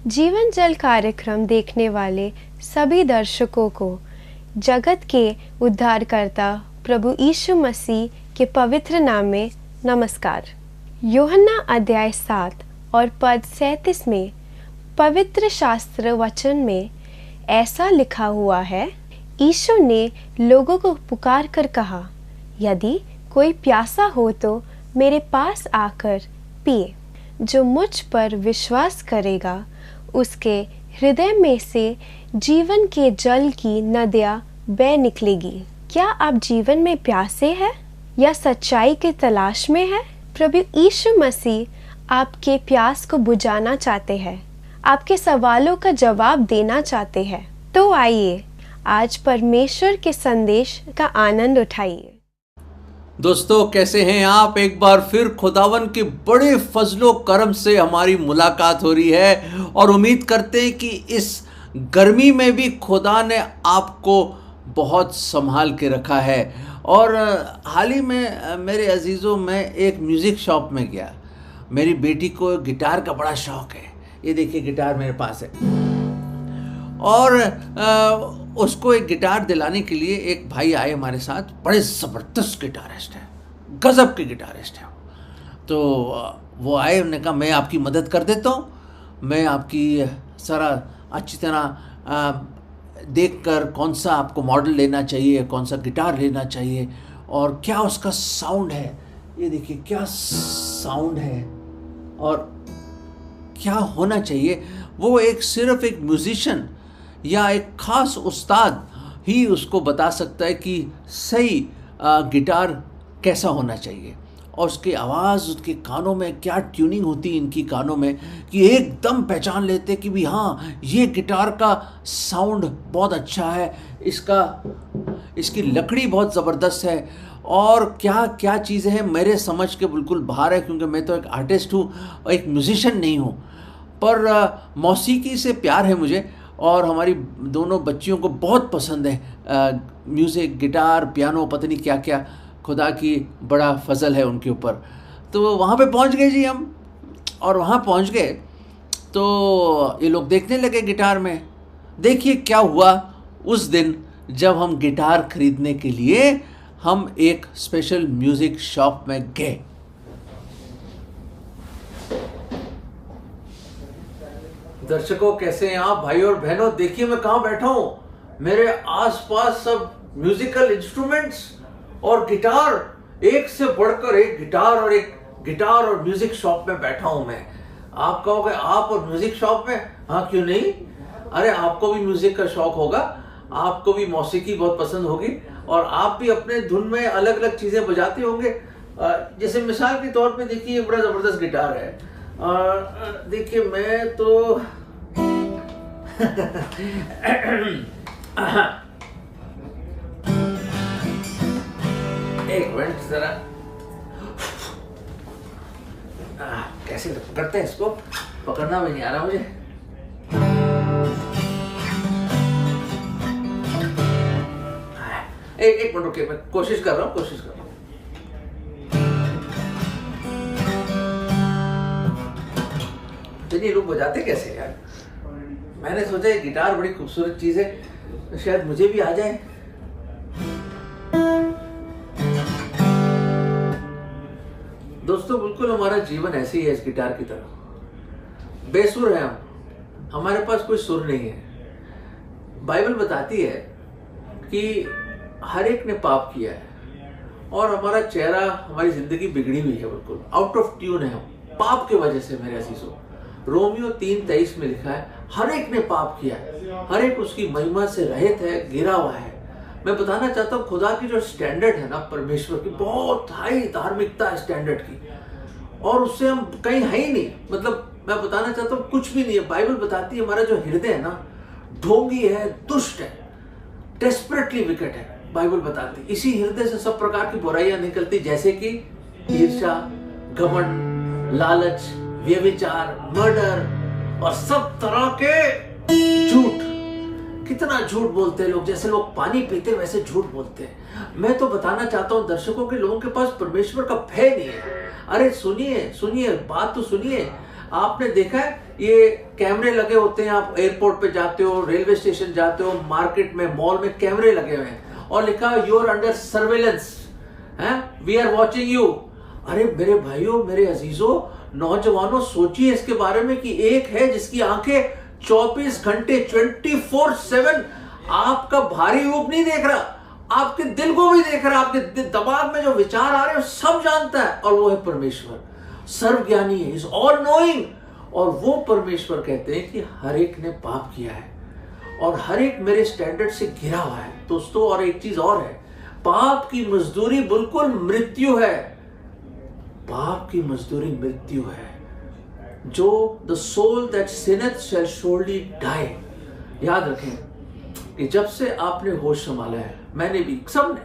जीवन जल कार्यक्रम देखने वाले सभी दर्शकों को जगत के उद्धारकर्ता प्रभु यीशु मसीह के पवित्र नाम में नमस्कार। यूहन्ना अध्याय 7 और पद 37 में पवित्र शास्त्र वचन में ऐसा लिखा हुआ है, यीशु ने लोगों को पुकार कर कहा, यदि कोई प्यासा हो तो मेरे पास आकर पिए। जो मुझ पर विश्वास करेगा उसके हृदय में से जीवन के जल की नदियाँ बह निकलेगी। क्या आप जीवन में प्यासे हैं या सच्चाई की तलाश में हैं? प्रभु यीशु मसीह आपके प्यास को बुझाना चाहते हैं, आपके सवालों का जवाब देना चाहते हैं। तो आइए आज परमेश्वर के संदेश का आनंद उठाइए। दोस्तों, कैसे हैं आप? एक बार फिर खुदावन के बड़े फजलो करम से हमारी मुलाकात हो रही है और उम्मीद करते हैं कि इस गर्मी में भी खुदा ने आपको बहुत संभाल के रखा है। और हाल ही में मेरे अजीज़ों, मैं एक म्यूज़िक शॉप में गया। मेरी बेटी को गिटार का बड़ा शौक़ है। ये देखिए, गिटार मेरे पास है। और उसको एक गिटार दिलाने के लिए एक भाई आए हमारे साथ। बड़े ज़बरदस्त गिटारिस्ट हैं, गज़ब के गिटारिस्ट हैं। तो वो आए, उन्होंने कहा मैं आपकी मदद कर देता हूँ, मैं आपकी सारा अच्छी तरह देखकर कौन सा आपको मॉडल लेना चाहिए, कौन सा गिटार लेना चाहिए और क्या उसका साउंड है। ये देखिए क्या साउंड है और क्या होना चाहिए। वो सिर्फ एक म्यूज़िशियन या एक ख़ास उस्ताद ही उसको बता सकता है कि सही गिटार कैसा होना चाहिए। और उसकी आवाज़, उसके कानों में क्या ट्यूनिंग होती है इनकी कानों में कि एकदम पहचान लेते कि भी हाँ, ये गिटार का साउंड बहुत अच्छा है, इसकी लकड़ी बहुत ज़बरदस्त है। और क्या क्या चीज़ें हैं मेरे समझ के बिल्कुल बाहर है, क्योंकि मैं तो एक आर्टिस्ट हूँ और एक म्यूज़िशियन नहीं हूँ। पर मौसीकी से प्यार है मुझे और हमारी दोनों बच्चियों को बहुत पसंद है म्यूज़िक, गिटार, पियानो, पता नहीं क्या क्या। खुदा की बड़ा फजल है उनके ऊपर। तो वहाँ पे पहुँच गए जी हम। और वहाँ पहुँच गए तो ये लोग देखने लगे गिटार में। देखिए क्या हुआ उस दिन जब हम गिटार खरीदने के लिए हम एक स्पेशल म्यूज़िक शॉप में गए। दर्शकों, कैसे हैं आप भाई और बहनों? देखिए मैं कहाँ बैठा हूँ। मेरे आसपास सब म्यूजिकल इंस्ट्रूमेंट्स और गिटार, एक से बढ़कर एक गिटार और म्यूजिक शॉप में बैठा हूँ मैं। आप कहोगे आप और म्यूजिक शॉप में? हाँ, क्यों नहीं। अरे आपको भी म्यूजिक का शौक होगा, आपको भी मौसीकी बहुत पसंद होगी और आप भी अपने धुन में अलग अलग चीजें बजाते होंगे। जैसे मिसाल के तौर पे देखिए, ये बड़ा जबरदस्त गिटार है। देखिए मैं तो एक मिनट जरा, कैसे करते हैं इसको, पकड़ना भी नहीं आ रहा मुझे। एक मिनट रुकिए, मैं कोशिश कर रहा हूँ। चलिए, लोग बजाते कैसे यार? मैंने सोचा ये गिटार बड़ी खूबसूरत चीज है, शायद मुझे भी आ जाए। दोस्तों, बिल्कुल हमारा जीवन ऐसे ही है, इस गिटार की तरह बेसुर है हम। हमारे पास कोई सुर नहीं है। बाइबल बताती है कि हर एक ने पाप किया है और हमारा चेहरा, हमारी जिंदगी बिगड़ी हुई है, बिल्कुल आउट ऑफ ट्यून है हम पाप की वजह से। मेरे अजीजों, रोमियो 3:23 में लिखा है, हर एक ने पाप किया है, हर एक उसकी महिमा से रहित है, गिरा हुआ है। मैं बताना चाहता हूँ, खुदा की जो स्टैंडर्ड है ना, परमेश्वर की बहुत हाई धार्मिकता है स्टैंडर्ड की, और उससे हम कहीं है ही नहीं। मतलब मैं बताना चाहता हूँ कुछ भी नहीं है। बाइबल बताती है हमारा जो हृदय है ना, ढोंगी है, दुष्ट है, डेस्परेटली विकेट है। बाइबल बताती है इसी हृदय से सब प्रकार की बुराइयां निकलती, जैसे कि ईर्ष्या, घमंड, लालच, व्यभिचार, मर्डर और सब तरह के झूठ। कितना झूठ बोलते हैं लोग, जैसे लोग पानी पीते वैसे झूठ बोलते हैं। मैं तो बताना चाहता हूँ दर्शकों के, लोगों के पास परमेश्वर का भय नहीं है। अरे सुनिए, बात तो सुनिए। आपने देखा है ये कैमरे लगे होते हैं, आप एयरपोर्ट पे जाते हो, रेलवे स्टेशन जाते हो, मार्केट में, मॉल में कैमरे लगे हुए हैं और लिखा है you are under surveillance, we are watching you. अरे मेरे भाइयों, मेरे अजीजों, नौजवानों, सोचिए इसके बारे में कि एक है जिसकी आंखें 24 घंटे 24/7 आपका भारी रूप नहीं देख रहा, आपके दिल को भी देख रहा है, आपके दिमाग में जो विचार आ रहे हैं सब जानता है, और वो है परमेश्वर, सर्वज्ञानी है, इज ऑल नोइंग। और वो परमेश्वर कहते हैं कि हर एक ने पाप किया है और हर एक मेरे स्टैंडर्ड से घिरा हुआ है दोस्तों। और एक चीज और है, पाप की मजदूरी बिल्कुल मृत्यु है, पाप की मजदूरी मृत्यु है। जो the soul that sinneth shall surely die. याद रखें कि जब से आपने होश संभाला है, मैंने भी, सबने,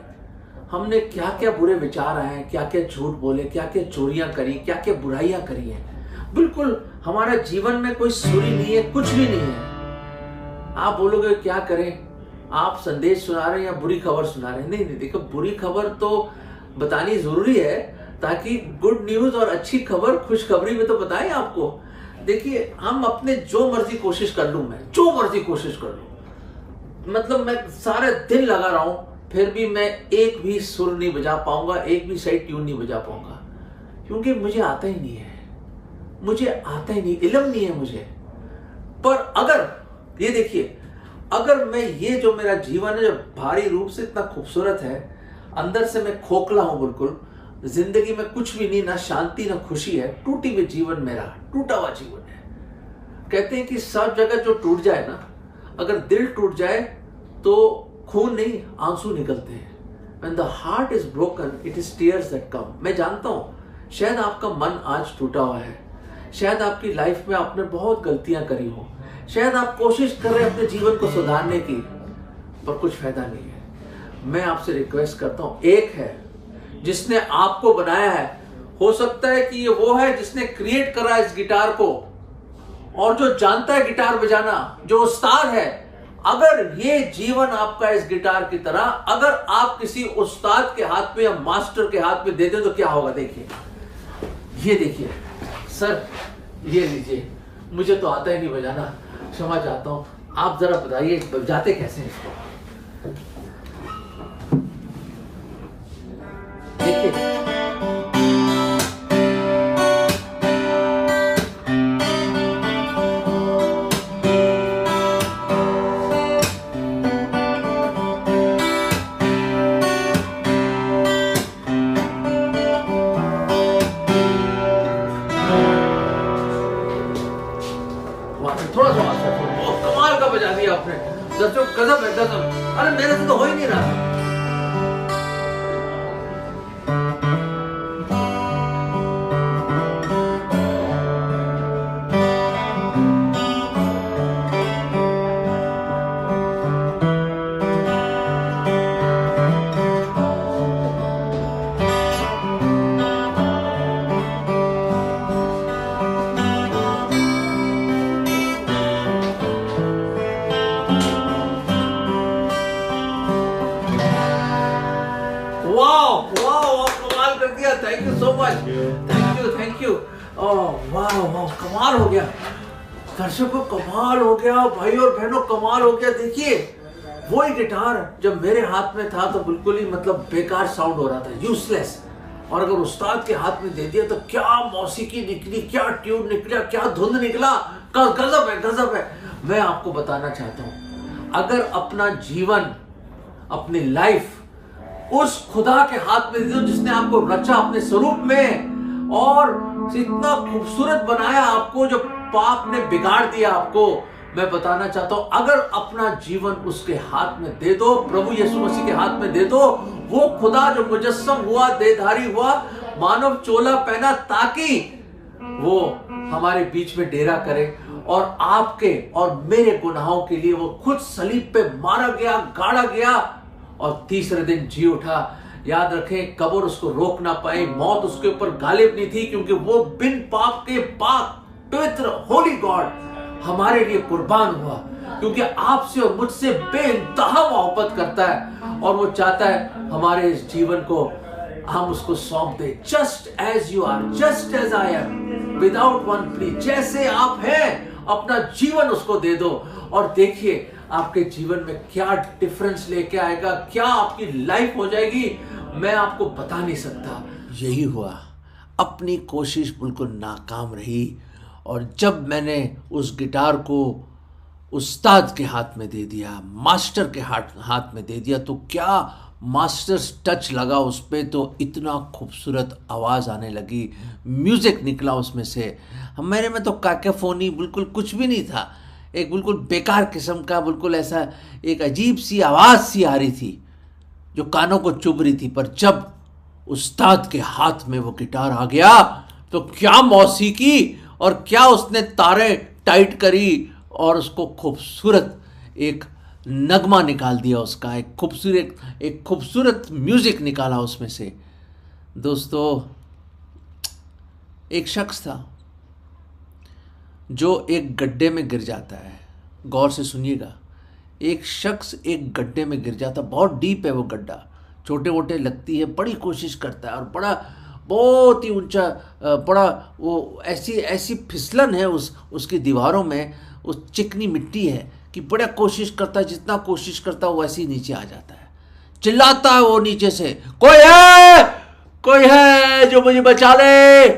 हमने क्या क्या बुरे विचार आए हैं, क्या क्या झूठ बोले, क्या क्या चोरियां करी, क्या क्या बुराइयां करी हैं। बिल्कुल हमारा जीवन में कोई सुरी नहीं है, कुछ भी नहीं है। आप बोलोगे क्या करें, आप संदेश सुना रहे हैं या बुरी खबर सुना रहे हैं? नहीं नहीं, देखो बुरी खबर तो बतानी जरूरी है ताकि गुड न्यूज और अच्छी खबर, खुशखबरी में तो बताएं आपको। देखिए हम अपने जो मर्जी कोशिश कर लूं, मैं जो मर्जी कोशिश कर लूं, मतलब मैं सारे दिन लगा रहा हूं, फिर भी मैं एक भी सुर नहीं बजा पाऊंगा, एक भी सही ट्यून नहीं बजा पाऊंगा, क्योंकि मुझे आता ही नहीं है, मुझे आता ही नहीं, इल्म नहीं है मुझे। पर अगर ये देखिए, अगर मैं ये जो मेरा जीवन है जो भारी रूप से इतना खूबसूरत है, अंदर से मैं खोखला हूं बिल्कुल, जिंदगी में कुछ भी नहीं, ना शांति ना खुशी है, टूटी हुई जीवन, मेरा टूटा हुआ जीवन है। कहते हैं कि सब जगह जो टूट जाए ना, अगर दिल टूट जाए तो खून नहीं आंसू निकलते हैं। When the heart is broken, it is tears that come। मैं जानता हूं शायद आपका मन आज टूटा हुआ है, शायद आपकी लाइफ में आपने बहुत गलतियां करी हो, शायद आप कोशिश कर रहे हैं अपने जीवन को सुधारने की, पर कुछ फायदा नहीं है। मैं आपसे रिक्वेस्ट करता हूं, एक है जिसने आपको बनाया है, हो सकता है कि ये वो है जिसने क्रिएट करा इस गिटार को, और जो जानता है गिटार बजाना, जो उस्ताद है। अगर ये जीवन आपका इस गिटार की तरह अगर आप किसी उस्ताद के हाथ में या मास्टर के हाथ में दे दें तो क्या होगा? देखिए, ये देखिए सर, ये लीजिए, मुझे तो आता ही नहीं बजाना, क्षमा चाहता हूं, आप जरा बताइए बजाते कैसे हैं इसको? देखिए, थोड़ा सा कमाल का बजा दिया आपने दर्शकों, गजब है गजब। अरे मेरे से तो हो ही नहीं रहा। Thank you so much, thank you. वाह, कमाल हो गया दर्शकों, कमाल हो गया भाई और बहनों, कमाल हो गया। देखिए वही गिटार जब मेरे हाथ में था तो बिल्कुल ही मतलब बेकार साउंड हो रहा था, यूजलेस, और अगर उस्ताद के हाथ में दे दिया तो क्या मौसीकी निकली, क्या ट्यून निकला, क्या धुन निकला, गजब है, गजब है। मैं आपको बताना चाहता हूं, अगर अपना जीवन, अपनी लाइफ उस खुदा के हाथ में दे दो जिसने आपको रचा अपने स्वरूप में और इतना खूबसूरत बनाया आपको, जो पाप ने बिगाड़ दिया आपको, मैं बताना चाहता हूं, अगर अपना जीवन उसके हाथ में दे दो, प्रभु यीशु मसीह के हाथ में दे दो, वो खुदा जो मुजस्सम हुआ, देहधारी हुआ, मानव चोला पहना ताकि वो हमारे बीच में डेरा करे और आपके और मेरे गुनाहों के लिए वो खुद सलीब पे मारा गया, गाड़ा गया और तीसरे दिन जी उठा। याद रखें, कब्र उसको रोक ना पाए, मौत उसके ऊपर गालिब नहीं थी, क्योंकि वो बिन पाप के पाक पवित्र होली गॉड हमारे लिए कुर्बान हुआ, क्योंकि आपसे और मुझसे बेइंतहा मोहब्बत करता है और वो चाहता है हमारे इस जीवन को हम उसको सौंप दे। Just as you are, just as I am, without one plea, जैसे आप हैं अपना जीवन उसको दे दो और देखिए आपके जीवन में क्या डिफरेंस लेके आएगा, क्या आपकी लाइफ हो जाएगी, मैं आपको बता नहीं सकता। यही हुआ, अपनी कोशिश बिल्कुल नाकाम रही और जब मैंने उस गिटार को उस्ताद के हाथ में दे दिया, मास्टर के हाथ में दे दिया, तो क्या मास्टर्स टच लगा उस पर, तो इतना खूबसूरत आवाज़ आने लगी, म्यूज़िक निकला उसमें से। मेरे में तो काकेफोनी बिल्कुल कुछ भी नहीं था, एक बिल्कुल बेकार किस्म का, बिल्कुल ऐसा एक अजीब सी आवाज़ सी आ रही थी जो कानों को चुभ रही थी। पर जब उस्ताद के हाथ में वो गिटार आ गया तो क्या मौसीकी और क्या उसने तारें टाइट करी और उसको खूबसूरत एक नगमा निकाल दिया, उसका एक खूबसूरत म्यूजिक निकाला उसमें से। दोस्तों, एक शख्स था जो एक गड्ढे में गिर जाता है। गौर से सुनिएगा, एक शख्स एक गड्ढे में गिर जाता, बहुत डीप है वो गड्ढा, छोटे मोटे लगती है, बड़ी कोशिश करता है और बड़ा बहुत ही ऊंचा, बड़ा वो ऐसी फिसलन है उसकी दीवारों में, उस चिकनी मिट्टी है कि बड़ा कोशिश करता है, जितना कोशिश करता है वो ऐसे ही नीचे आ जाता है। चिल्लाता है वो नीचे से, कोई है जो मुझे बचा ले।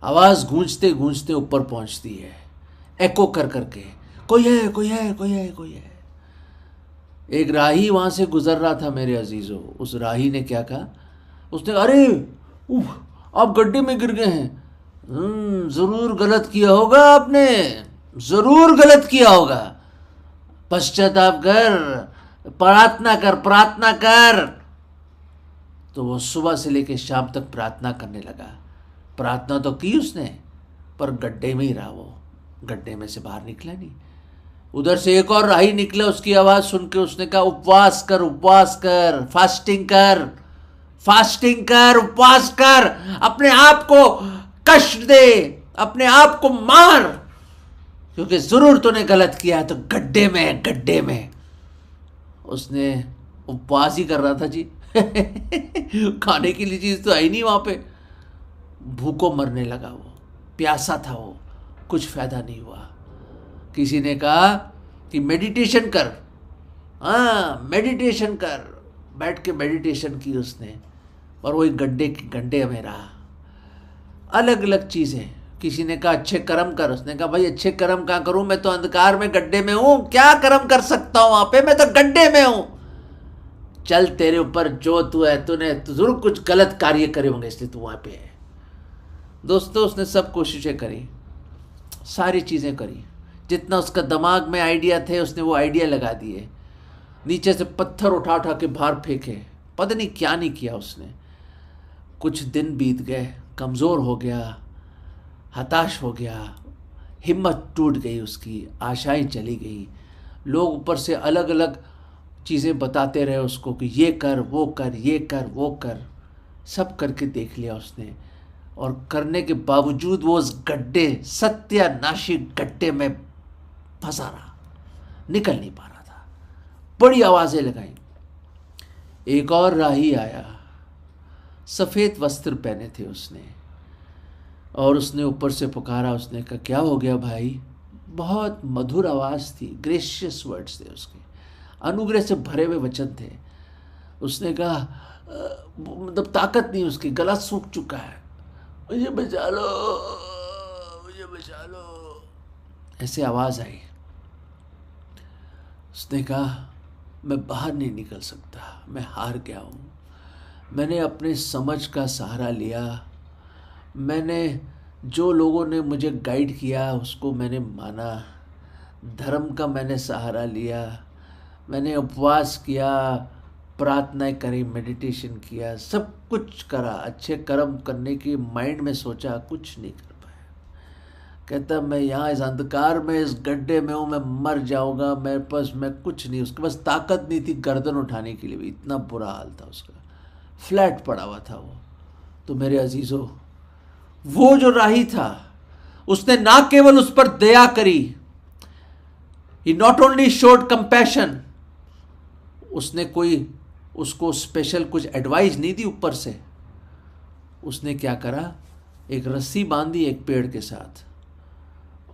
आवाज गूंजते गूंजते ऊपर पहुंचती है, एको कर करके, कोई है कोई है कोई है कोई है। एक राही वहां से गुजर रहा था मेरे अजीजों। उस राही ने क्या कहा, उसने, अरे आप गड्ढे में गिर गए हैं, जरूर गलत किया होगा आपने, जरूर गलत किया होगा, पश्चाताप कर, प्रार्थना कर। तो वो सुबह से लेकर शाम तक प्रार्थना करने लगा। प्रार्थना तो की उसने, पर गड्ढे में ही रहा वो, गड्ढे में से बाहर निकला नहीं। उधर से एक और राही निकला, उसकी आवाज सुन के उसने कहा, उपवास कर, फास्टिंग कर, उपवास कर, अपने आप को कष्ट दे, अपने आप को मार, क्योंकि जरूर तूने गलत किया है, तो गड्ढे में। उसने उपवास ही कर रहा था जी खाने के लिए चीज तो आई नहीं वहां पे, भूखों मरने लगा वो, प्यासा था वो, कुछ फायदा नहीं हुआ। किसी ने कहा कि मेडिटेशन कर, मेडिटेशन कर, बैठ के मेडिटेशन की उसने, और वही गड्ढे में रहा। अलग अलग चीज़ें, किसी ने कहा अच्छे कर्म कर, उसने कहा भाई अच्छे कर्म कहाँ करूं, मैं तो अंधकार में गड्ढे में हूं, क्या कर्म कर सकता हूं वहां पे, मैं तो गड्ढे में हूं। चल, तेरे ऊपर जो तू है, तूने जरूर कुछ गलत कार्य करे होंगे इसलिए तू वहां पे है। दोस्तों, उसने सब कोशिशें करी, सारी चीज़ें करी, जितना उसका दिमाग में आइडिया थे उसने वो आइडिया लगा दिए, नीचे से पत्थर उठा के बाहर फेंके, पता नहीं क्या नहीं किया उसने। कुछ दिन बीत गए, कमज़ोर हो गया, हताश हो गया, हिम्मत टूट गई उसकी, आशाएं चली गई। लोग ऊपर से अलग अलग चीज़ें बताते रहे उसको कि ये कर वो कर, ये कर वो कर, सब करके देख लिया उसने, और करने के बावजूद वो उस गड्ढे, सत्यानाशी गड्ढे में फंसा रहा, निकल नहीं पा रहा था। बड़ी आवाज़ें लगाई। एक और राही आया, सफ़ेद वस्त्र पहने थे उसने, और उसने ऊपर से पुकारा। उसने कहा क्या हो गया भाई, बहुत मधुर आवाज़ थी, ग्रेशियस वर्ड्स थे उसके, अनुग्रह से भरे हुए वचन थे। उसने कहा मतलब ताकत नहीं उसकी, गला सूख चुका है, मुझे बचा लो, मुझे बचा लो, ऐसे आवाज़ आई। उसने कहा मैं बाहर नहीं निकल सकता, मैं हार गया हूँ, मैंने अपने समझ का सहारा लिया, मैंने जो लोगों ने मुझे गाइड किया उसको मैंने माना, धर्म का मैंने सहारा लिया, मैंने उपवास किया, प्रार्थनाएं करी, मेडिटेशन किया, सब कुछ करा, अच्छे कर्म करने की माइंड में सोचा, कुछ नहीं कर पाया। कहता मैं यहाँ इस अंधकार में, इस गड्ढे में हूँ, मैं मर जाऊँगा, मेरे पास मैं कुछ नहीं, उसके पास ताकत नहीं थी गर्दन उठाने के लिए भी, इतना बुरा हाल था उसका, फ्लैट पड़ा हुआ था वो। तो मेरे अजीज़ों, वो जो राही था उसने ना केवल उस पर दया करी, ही नॉट ओनली शोड कंपैशन, उसने कोई उसको स्पेशल कुछ एडवाइस नहीं दी ऊपर से, उसने क्या करा, एक रस्सी बांधी एक पेड़ के साथ,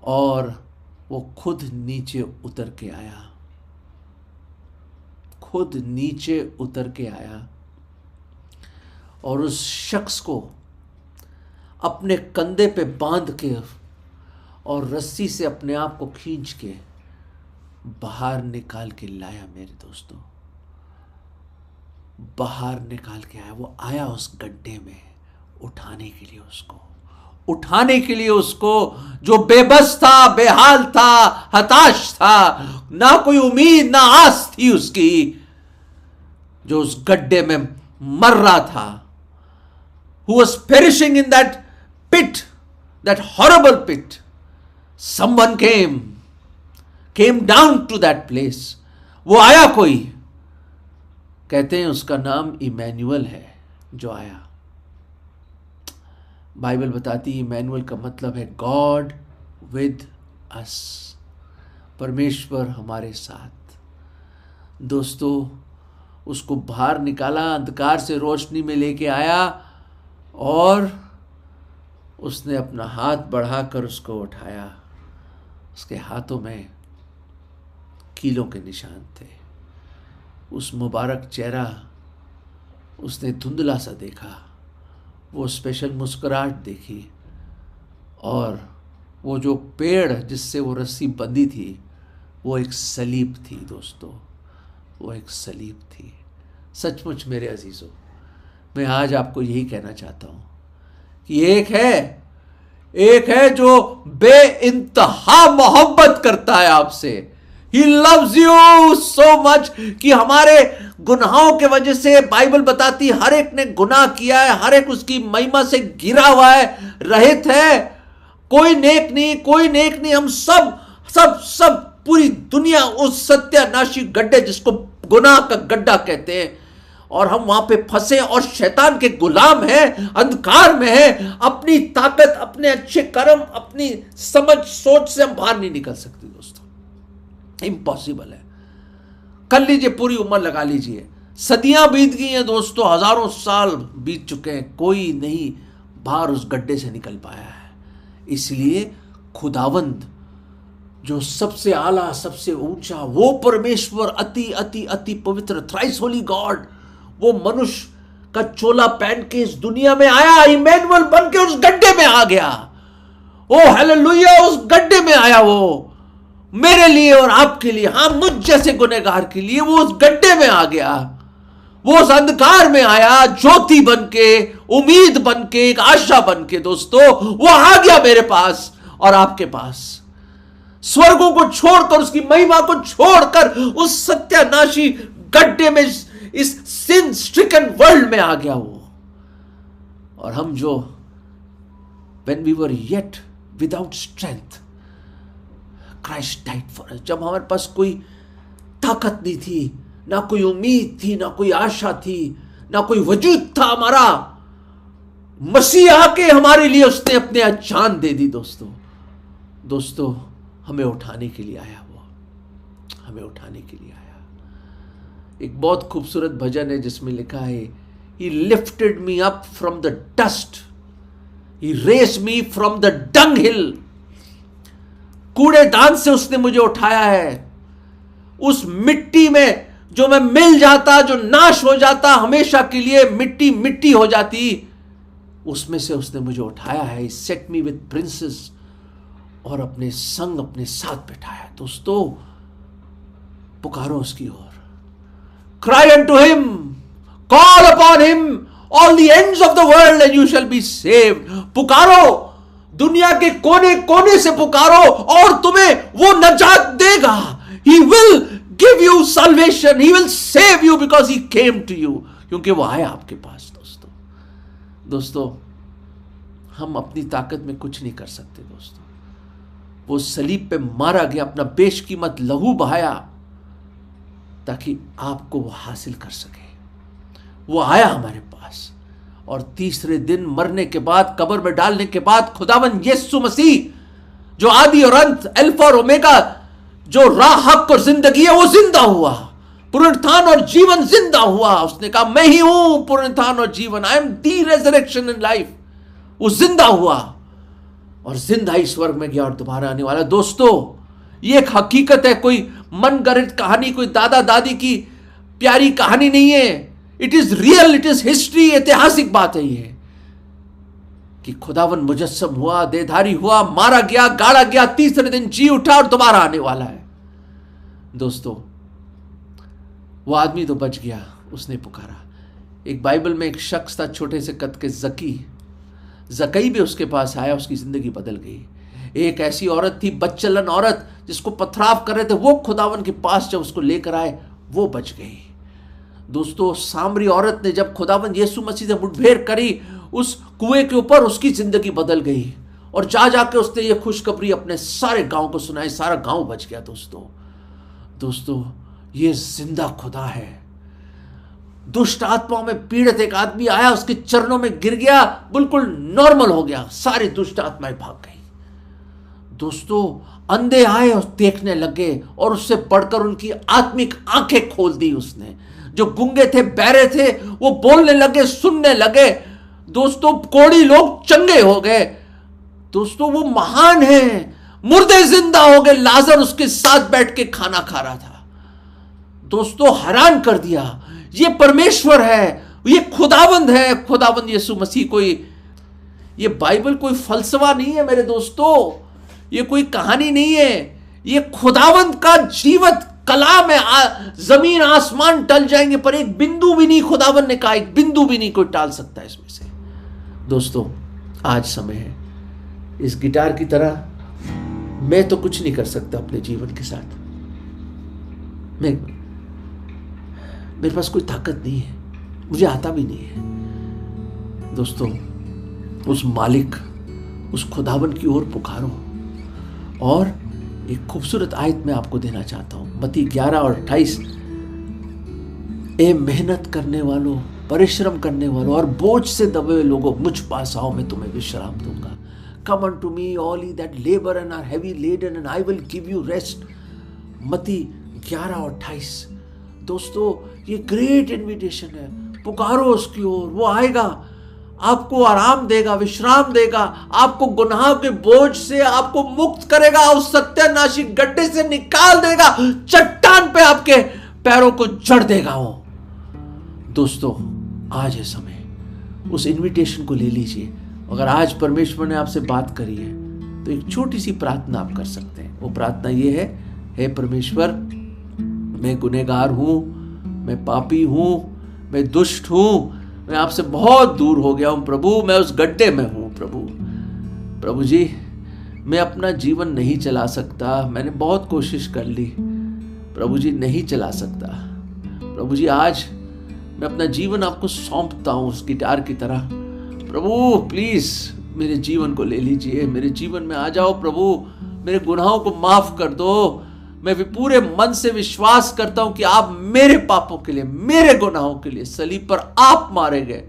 और वो खुद नीचे उतर के आया, खुद नीचे उतर के आया, और उस शख्स को अपने कंधे पे बांध के और रस्सी से अपने आप को खींच के बाहर निकाल के लाया। मेरे दोस्तों, बाहर निकाल के आया। वो आया उस गड्ढे में उठाने के लिए उसको, उठाने के लिए उसको, जो बेबस था, बेहाल था, हताश था, ना कोई उम्मीद ना आस थी उसकी, जो उस गड्ढे में मर रहा था, who was perishing in that pit, that horrible pit. Someone came down to that place. वो आया कोई, कहते हैं उसका नाम इमैनुअल है, जो आया। बाइबल बताती है इमैनुअल का मतलब है गॉड विद अस, परमेश्वर हमारे साथ। दोस्तों, उसको बाहर निकाला, अंधकार से रोशनी में लेके आया, और उसने अपना हाथ बढ़ाकर उसको उठाया। उसके हाथों में कीलों के निशान थे। उस मुबारक चेहरा उसने धुंधला सा देखा, वो स्पेशल मुस्कुराहट देखी, और वो जो पेड़ जिससे वो रस्सी बंधी थी वो एक सलीब थी। दोस्तों, वो एक सलीब थी। सचमुच मेरे अजीजों, मैं आज आपको यही कहना चाहता हूं कि एक है जो बेइंतहा मोहब्बत करता है आपसे। He loves you so much कि हमारे गुनाहों के वजह से बाइबल बताती है हर एक ने गुनाह किया है, हर एक उसकी महिमा से घिरा हुआ है, रहित है, कोई नेक नहीं। हम सब पूरी दुनिया उस सत्यानाशी गड्ढे जिसको गुनाह का गड्ढा कहते हैं, और हम वहां पे फंसे और शैतान के गुलाम हैं, अंधकार में हैं। अपनी ताकत, अपने अच्छे कर्म, अपनी समझ सोच से हम बाहर नहीं निकल सकते दोस्तों, इम्पॉसिबल है। कर लीजिए, पूरी उम्र लगा लीजिए, सदियां बीत गई हैं दोस्तों, हजारों साल बीत चुके हैं, कोई नहीं बाहर उस गड्ढे से निकल पाया है। इसलिए खुदावंद जो सबसे आला, सबसे ऊंचा, वो परमेश्वर, अति अति अति पवित्र, थ्राइस होली गॉड, वो मनुष्य का चोला पहन के इस दुनिया में आया, इमैनुअल बन के उस गड्ढे में आ गया। ओ हालेलुया, उस गड्ढे में आया वो मेरे लिए और आपके लिए, हाँ, मुझ जैसे गुनहगार के लिए वो उस गड्ढे में आ गया। वो उस अंधकार में आया, ज्योति बन के, उम्मीद बन के, एक आशा बन के। दोस्तों, वो आ गया मेरे पास और आपके पास, स्वर्गों को छोड़कर, उसकी महिमा को छोड़कर उस सत्यानाशी गड्ढे में, इस सिन स्ट्रिकन वर्ल्ड में आ गया वो। और हम जो when we were yet without strength, Christ died for us। जब हमारे पास कोई ताकत नहीं थी, ना कोई उम्मीद थी, ना कोई आशा थी, ना कोई वजूद था हमारा, मसीह आके हमारे लिए उसने अपने जान दे दी। दोस्तों, हमें उठाने के लिए आया वो, हमें उठाने के लिए आया। एक बहुत खूबसूरत भजन है जिसमें लिखा है, He lifted me up from the dust, He raised me from the dunghill। कूड़ेदान से उसने मुझे उठाया है, उस मिट्टी में जो मैं मिल जाता, जो नाश हो जाता, हमेशा के लिए मिट्टी हो जाती, उसमें से उसने मुझे उठाया है। He set me with princes, और अपने संग, अपने साथ बैठाया। दोस्तों, पुकारो उसकी ओर, cry unto him, call upon him, all the ends of the world and you shall be saved। पुकारो, दुनिया के कोने कोने से पुकारो और तुम्हें वो नजात देगा। He will give you salvation, he will save you because he came to you, क्योंकि वो आया आपके पास। दोस्तों, हम अपनी ताकत में कुछ नहीं कर सकते। दोस्तों, वो सलीब पे मारा गया, अपना बेशकीमत लहू बहाया ताकि आपको वो हासिल कर सके। वो आया हमारे पास, और तीसरे दिन मरने के बाद, कब्र में डालने के बाद, खुदावंद यीशु मसीह जो आदि और अंत, अल्फा और ओमेगा, जो राह, हक और जिंदगी है, वो जिंदा हुआ, पुनरुत्थान और जीवन जिंदा हुआ। उसने कहा, मैं ही हूं पुनरुत्थान और जीवन, I am the resurrection and life. वो जिंदा हुआ और जिंदा ही स्वर्ग में गया और दोबारा आने वाला। दोस्तों, ये एक हकीकत है, कोई मनगढ़ंत कहानी, कोई दादा दादी की प्यारी कहानी नहीं है। It is real, it is history, ऐतिहासिक बात है ये कि खुदावन मुजस्सम हुआ, देहधारी हुआ, मारा गया, गाड़ा गया, तीसरे दिन जी उठा और दोबारा आने वाला है। दोस्तों, वो आदमी तो बच गया, उसने पुकारा। एक बाइबल में एक शख्स था छोटे से कद के, जकई भी उसके पास आया, उसकी जिंदगी बदल गई। एक ऐसी औरत थी, बदचलन औरत, जिसको पथराव कर रहे थे, वो खुदावन के पास जब उसको लेकर आए, वो बच गई। दोस्तों, सामरी औरत ने जब खुदावन यीशु मसीह से मुठभेड़ करी, उस कुएं के ऊपर उसकी जिंदगी बदल गई और जा जाके उसने ये खुशखबरी अपने सारे गांव को सुनाई, सारा गांव बच गया। दोस्तों, ये जिंदा खुदा है। दुष्ट आत्माओं में पीड़ित एक आदमी आया, उसके चरणों में गिर गया, बिल्कुल नॉर्मल हो गया, सारी दुष्ट आत्माएं भाग गई। दोस्तों, अंधे आए और देखने लगे और उससे बढ़कर उनकी आत्मिक आंखें खोल दी उसने। जो गूंगे थे, बहरे थे, वो बोलने लगे, सुनने लगे। दोस्तों, कोढ़ी लोग चंगे हो गए। दोस्तों, वो महान है। मुर्दे जिंदा हो गए, लाजर उसके साथ बैठ के खाना खा रहा था। दोस्तों, हैरान कर दिया। ये परमेश्वर है, ये खुदावंद है, खुदावंद यीशु मसीह। ये बाइबल कोई फलसफा नहीं है मेरे दोस्तों, ये कोई कहानी नहीं है, ये खुदावंद का जीवत कलाम है। जमीन आसमान टल जाएंगे पर एक बिंदु भी नहीं, खुदावंद ने कहा, एक बिंदु भी नहीं कोई टाल सकता इसमें से। दोस्तों, आज समय है, इस गिटार की तरह मैं तो कुछ नहीं कर सकता अपने जीवन के साथ। मेरे पास कोई ताकत नहीं है, मुझे आता भी नहीं है। दोस्तों, उस मालिक, उस खुदावन की ओर पुकारो। और एक खूबसूरत आयत मैं आपको देना चाहता हूं, मत्ती 11 और 28। ए मेहनत करने वालों, परिश्रम करने वालों और बोझ से दबे हुए लोगों, मुझ पास आओ, मैं तुम्हें विश्राम दूंगा। Come unto me all ye that labor and are heavy laden and I will give you rest। मत्ती 11 और 28। दोस्तों, ये ग्रेट इन्विटेशन है। पुकारो उसकी ओर, वो आएगा, आपको आराम देगा, विश्राम देगा, आपको गुनाह के बोझ से आपको मुक्त करेगा, उस सत्यानाशी गड्ढे से निकाल देगा, चट्टान पे आपके पैरों को जड़ देगा वो। दोस्तों, आज है समय, उस इन्विटेशन को ले लीजिए। अगर आज परमेश्वर ने आपसे बात करी है तो एक छोटी सी प्रार्थना आप कर सकते हैं। वो प्रार्थना ये है, हे परमेश्वर, मैं गुनहगार हूं, मैं पापी हूं, मैं दुष्ट हूं, मैं आपसे बहुत दूर हो गया हूं प्रभु, मैं उस गड्ढे में हूं प्रभु जी, मैं अपना जीवन नहीं चला सकता, मैंने बहुत कोशिश कर ली प्रभु जी, नहीं चला सकता प्रभु जी। आज मैं अपना जीवन आपको सौंपता हूं उस गिटार की तरह। प्रभु, प्लीज मेरे जीवन को ले लीजिए, मेरे जीवन में आ जाओ प्रभु, मेरे गुनाहों को माफ कर दो। मैं भी पूरे मन से विश्वास करता हूं कि आप मेरे पापों के लिए, मेरे गुनाहों के लिए सलीब पर आप मारे गए,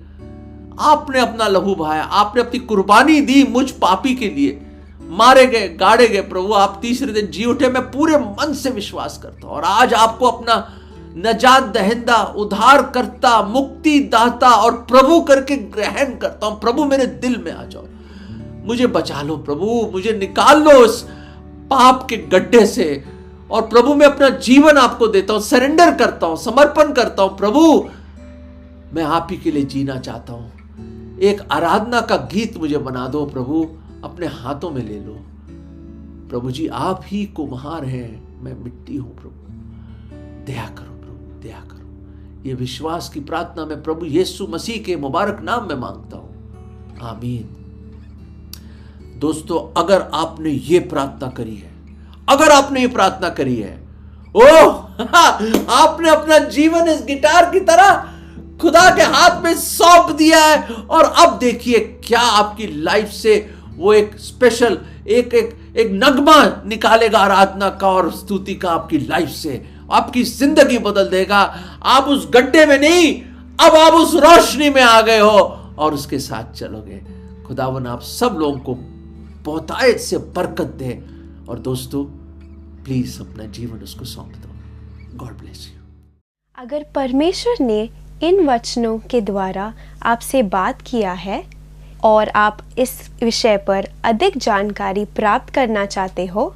आपने अपना लहू बहाया, आपने अपनी कुर्बानी दी मुझ पापी के लिए, मारे गए, गाड़े गए प्रभु, आप तीसरे दिन जी उठे। मैं पूरे मन से विश्वास करता हूं और आज आपको अपना नजात दहिंदा, उद्धार करता, मुक्ति दाता और प्रभु करके ग्रहण करता हूं। प्रभु, मेरे दिल में आ जाओ, मुझे बचा लो प्रभु, मुझे निकाल लो इस पाप के गड्ढे से। और प्रभु, मैं अपना जीवन आपको देता हूं, सरेंडर करता हूं, समर्पण करता हूं प्रभु, मैं आप ही के लिए जीना चाहता हूं। एक आराधना का गीत मुझे बना दो प्रभु, अपने हाथों में ले लो प्रभु जी, आप ही कुम्हार हैं, मैं मिट्टी हूं प्रभु, दया करो प्रभु, दया करो। ये विश्वास की प्रार्थना मैं प्रभु यीशु मसीह के मुबारक नाम में मांगता हूं, आमीन। दोस्तों, अगर आपने ये प्रार्थना करी है, अगर आपने ये प्रार्थना करी है, आपने अपना जीवन इस गिटार की तरह खुदा के हाथ में सौंप दिया है और अब देखिए क्या आपकी लाइफ से वो एक स्पेशल एक नगमा निकालेगा आराधना का और स्तुति का आपकी लाइफ से, आपकी जिंदगी बदल देगा। आप उस गड्ढे में नहीं, अब आप उस रोशनी में आ गए हो और उसके साथ चलोगे। खुदावन आप सब लोगों को बहुतायत से बरकत दे और दोस्तों, प्लीज अपना जीवन उसको सौंप दो। God bless you. अगर परमेश्वर ने इन वचनों के द्वारा आपसे बात किया है और आप इस विषय पर अधिक जानकारी प्राप्त करना चाहते हो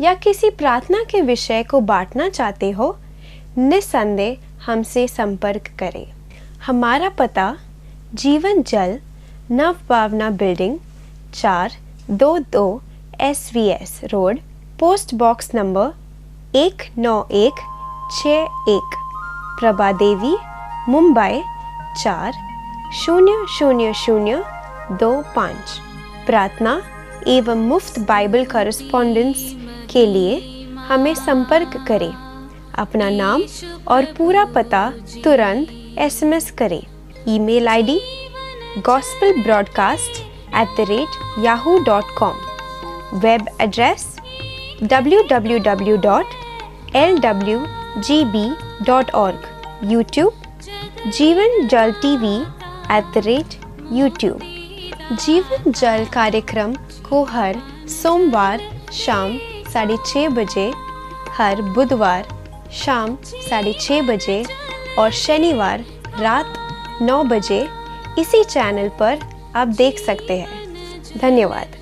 या किसी प्रार्थना के विषय को बांटना चाहते हो, निस्संदेह हमसे संपर्क करें। हमारा पता Jeevan Jal Navbhavna building 422 SVS road, post box number 19161, Prabha Devi, Mumbai 400025। प्रार्थना एवं मुफ्त बाइबल कॉरेस्पॉन्डेंस के लिए हमें संपर्क करें। अपना नाम और पूरा पता तुरंत SMS करें। Email ID gospelbroadcast@yahoo.com, web address www.lwgb.org, YouTube जीवन जल TV @YouTube। जीवन जल कार्यक्रम को हर सोमवार शाम 6:30 बजे, हर बुधवार शाम 6:30 बजे और शनिवार रात 9 बजे इसी चैनल पर आप देख सकते हैं। धन्यवाद।